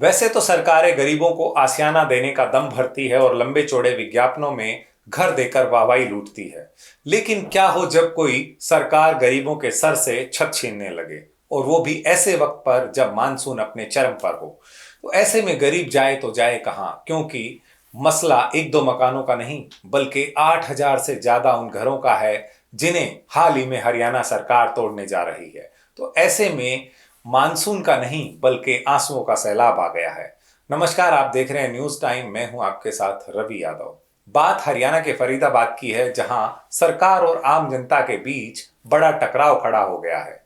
वैसे तो सरकारें गरीबों को आशियाना देने का दम भरती है और लंबे चौड़े विज्ञापनों में घर देकर वाहवाही लूटती है। लेकिन क्या हो जब कोई सरकार गरीबों के सर से छत छीनने लगे, और वो भी ऐसे वक्त पर जब मानसून अपने चरम पर हो। तो ऐसे में गरीब जाए तो जाए कहाँ, क्योंकि मसला एक दो मकानों का नहीं बल्कि 8,000 से ज्यादा उन घरों का है जिन्हें हाल ही में हरियाणा सरकार तोड़ने जा रही है। तो ऐसे में मानसून का नहीं बल्कि आंसुओं का सैलाब आ गया है। नमस्कार, आप देख रहे हैं न्यूज टाइम। मैं हूं आपके साथ रवि यादव। बात हरियाणा के फरीदाबाद की है, जहां सरकार और आम जनता के बीच बड़ा टकराव खड़ा हो गया है।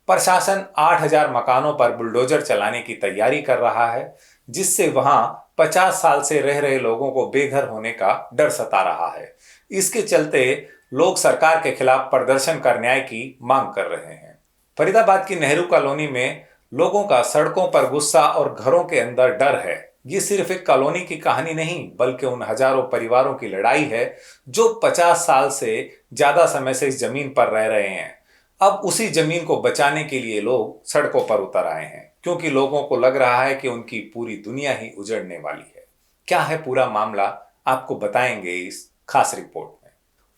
प्रशासन 8,000 मकानों पर बुलडोजर चलाने की तैयारी कर रहा है, जिससे वहां 50 साल से रह रहे लोगों को बेघर होने का डर सता रहा है। इसके चलते लोग सरकार के खिलाफ प्रदर्शन कर न्याय की मांग कर रहे हैं। फरीदाबाद की नेहरू कॉलोनी में लोगों का सड़कों पर गुस्सा और घरों के अंदर डर है। ये सिर्फ एक कॉलोनी की कहानी नहीं बल्कि उन हजारों परिवारों की लड़ाई है जो 50 साल से ज्यादा समय से इस जमीन पर रह रहे हैं। अब उसी जमीन को बचाने के लिए लोग सड़कों पर उतर आए हैं, क्योंकि लोगों को लग रहा है कि उनकी पूरी दुनिया ही उजड़ने वाली है। क्या है पूरा मामला, आपको बताएंगे इस खास रिपोर्ट में।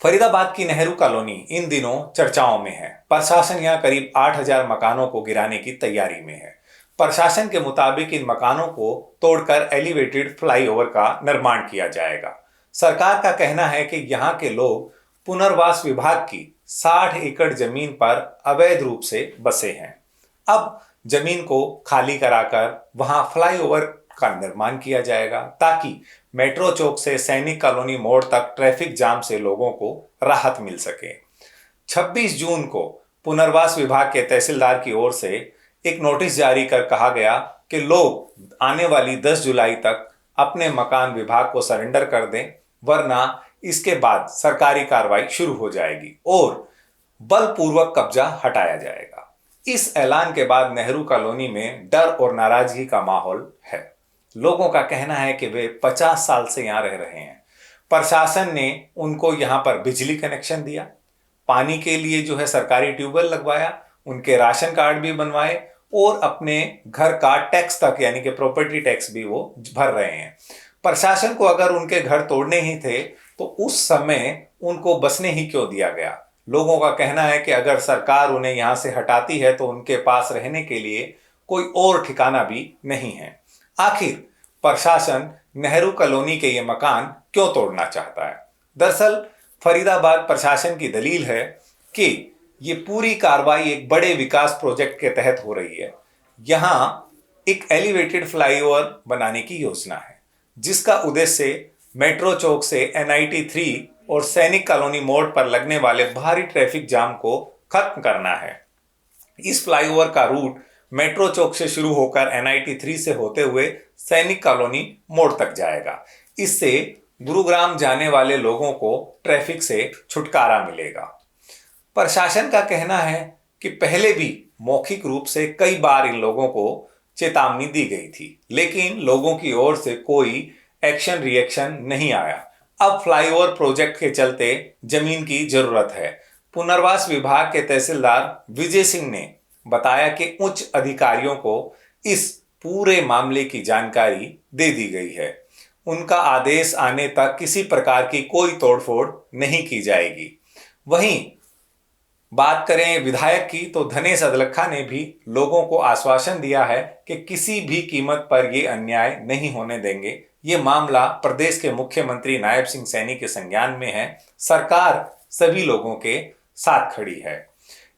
फरीदाबाद की नेहरू कॉलोनी इन दिनों चर्चाओं में है। प्रशासन यहां करीब 8,000 मकानों को गिराने की तैयारी में है। प्रशासन के मुताबिक इन मकानों को तोड़कर एलिवेटेड फ्लाईओवर का निर्माण किया जाएगा। सरकार का कहना है कि यहां के लोग पुनर्वास विभाग की 60 एकड़ जमीन पर अवैध रूप से बसे हैं। अब जमीन को खाली कराकर वहां फ्लाईओवर का निर्माण किया जाएगा, ताकि मेट्रो चौक से सैनिक कॉलोनी मोड़ तक ट्रैफिक जाम से लोगों को राहत मिल सके। 26 जून को पुनर्वास विभाग के तहसीलदार की ओर से एक नोटिस जारी कर कहा गया कि लोग आने वाली 10 जुलाई तक अपने मकान विभाग को सरेंडर कर दें, वरना इसके बाद सरकारी कार्रवाई शुरू हो जाएगी और बलपूर्वक कब्जा हटाया जाएगा। इस ऐलान के बाद नेहरू कॉलोनी में डर और नाराजगी का माहौल है। लोगों का कहना है कि वे 50 साल से यहां रह रहे हैं। प्रशासन ने उनको यहां पर बिजली कनेक्शन दिया, पानी के लिए जो है सरकारी ट्यूबवेल लगवाया, उनके राशन कार्ड भी बनवाए और अपने घर का टैक्स तक यानी कि प्रॉपर्टी टैक्स भी वो भर रहे हैं। प्रशासन को अगर उनके घर तोड़ने ही थे तो उस समय उनको बसने ही क्यों दिया गया। लोगों का कहना है कि अगर सरकार उन्हें यहां से हटाती है तो उनके पास रहने के लिए कोई और ठिकाना भी नहीं है। आखिर प्रशासन नेहरू कॉलोनी के ये मकान क्यों तोड़ना चाहता है? दरअसल फरीदाबाद प्रशासन की दलील है कि ये पूरी कार्रवाई एक बड़े विकास प्रोजेक्ट के तहत हो रही है। यहां एक एलिवेटेड फ्लाईओवर बनाने की योजना है, जिसका उद्देश्य मेट्रो चौक से NIT 3 और सैनिक कॉलोनी मोड़ पर लगने वाले भारी ट्रैफिक जाम को खत्म करना है। इस फ्लाईओवर का रूट मेट्रो चौक से शुरू होकर NIT 3 से होते हुए सैनिक कॉलोनी मोड़ तक जाएगा। इससे गुरुग्राम जाने वाले लोगों को ट्रैफिक से छुटकारा मिलेगा। प्रशासन का कहना है कि पहले भी मौखिक रूप से कई बार इन लोगों को चेतावनी दी गई थी, लेकिन लोगों की ओर से कोई एक्शन रिएक्शन नहीं आया। अब फ्लाईओवर प्रोजेक्ट के चलते जमीन की जरूरत है। पुनर्वास विभाग के तहसीलदार विजय सिंह ने बताया कि उच्च अधिकारियों को इस पूरे मामले की जानकारी दे दी गई है। उनका आदेश आने तक किसी प्रकार की कोई तोड़फोड़ नहीं की जाएगी। वहीं बात करें विधायक की, तो धनेश अदलखा ने भी लोगों को आश्वासन दिया है कि किसी भी कीमत पर यह अन्याय नहीं होने देंगे। ये मामला प्रदेश के मुख्यमंत्री नायब सिंह सैनी के संज्ञान में है। सरकार सभी लोगों के साथ खड़ी है।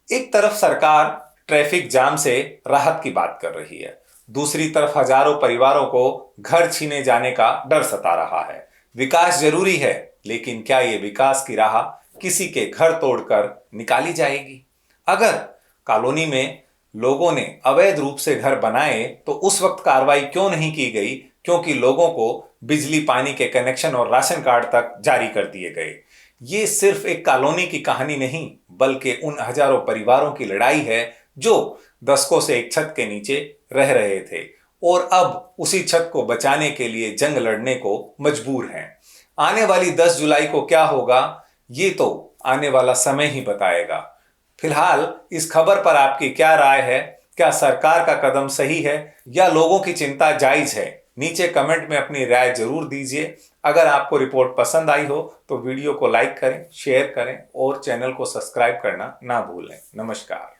एक तरफ सरकार ट्रैफिक जाम से राहत की बात कर रही है, दूसरी तरफ हजारों परिवारों को घर छीने जाने का डर सता रहा है। विकास जरूरी है, लेकिन क्या ये विकास की राह किसी के घर तोड़कर निकाली जाएगी? अगर कॉलोनी में लोगों ने अवैध रूप से घर बनाए तो उस वक्त कार्रवाई क्यों नहीं की गई? क्योंकि लोगों को बिजली पानी के कनेक्शन और राशन कार्ड तक जारी कर दिए गए। ये सिर्फ एक कॉलोनी की कहानी नहीं बल्कि उन हजारों परिवारों की लड़ाई है जो दशकों से एक छत के नीचे रह रहे थे और अब उसी छत को बचाने के लिए जंग लड़ने को मजबूर हैं। आने वाली 10 जुलाई को क्या होगा, ये तो आने वाला समय ही बताएगा। फिलहाल इस खबर पर आपकी क्या राय है, क्या सरकार का कदम सही है या लोगों की चिंता जायज है? नीचे कमेंट में अपनी राय जरूर दीजिए। अगर आपको रिपोर्ट पसंद आई हो तो वीडियो को लाइक करें, शेयर करें और चैनल को सब्सक्राइब करना ना भूलें। नमस्कार।